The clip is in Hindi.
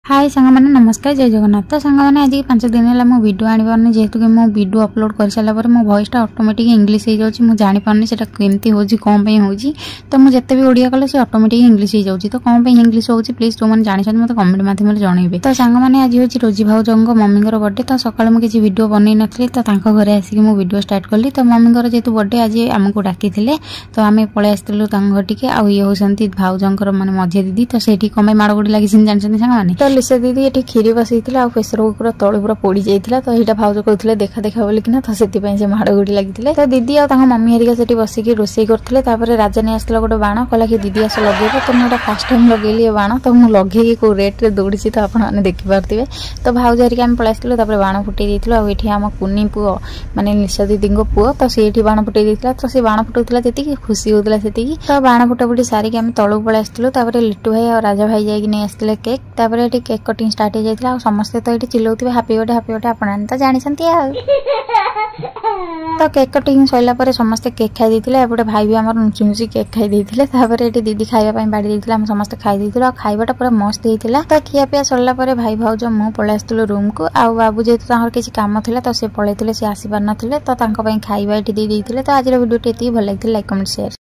हाय सांग मैंने नमस्कार जय जगन्नाथ। तो सांग मैंने आज 5 दिन है मो वीडियो आनी पारनी जेहेतु कि मो वीडियो अपलोड कर सारा पर मो वॉइस ऑटोमेटिक इंग्लिश हो जाऊँगी मुझे जानी पारनी से केमती होची कौन पे होची। तो मुझे जिते भी ओडिया कले से ऑटोमेटिक इंग्लिश हो जाऊँगी। तो कौन पे इंग्लिश होची प्लीज जो मैंने जानी मत कमेंट माध्यम जनइबे। तो सांग मैंने आज हूँ रोजी भाउजों मम्मी बर्थडे। तो सकाल मुझे किसी वीडियो बनई नी तो घरे आसिक मु वीडियो स्टार्ट कली। तो मम्मी जेहेतु बर्थडे आज आमको डाकी तो आम पलि आसलु घरटिके आउ ये होती भाउजों माने मझिया दीदी। तो से कम माड़ गोड़ी लगी जानते सांग तो लिसा दीदी ये खीरी बसई प्रेसर कुकर तले पूरा पोड़ी जाइए। तो यहाँ भाउज कहते देखा देखा बोलिकिना तो से माड़ गोड़ी लगी। तो दीदी आ मम्मी हरिका से बसिक रोसे करते। राजा नहीं आसला गोटे बाण कहला कि दीदी आस लगे। तो मुझे फास्ट टाइम लगे बाण तो मुझे लगे कौ रेट्रे दौड़ी तो आपने देखिपे। तो भाउज हरिका आम पलि बाण फुटे ये आम कुनी पुओ माने निशा दीदी पुओ। तो सी बाण फुटे देता। तो सी बाण फुटाला जी खुशी होता से। तो बाण फुटा फुटी सारिक आम तलू पलि आसलु। लिट्टू भाई और राजा भाई जाइए नहीं आसते केक। केक कटिंग स्टार्ट हो जाता। समस्ते तो ये चिल्लाते हैप्पी बर्थडे आपने तो जानते। तो केक कटिंग सरला समस्ते केक खाई एपटे भाई भी आम नुची नुची केक खाई ये दीदी खावाई बाड़ी देते आम समस्त खाई खावाटा पूरा मस्त होता। तो खियापिया सरला भाई भाउज मु पलि आसलु रूम को। आउ बाबू जेहतु किसी काम था तो सी पलैते सी आसी पार ना तो खाଇବା ये देते। तो आज वीडियो टी भल लगी लाइक कमेंट शेयर।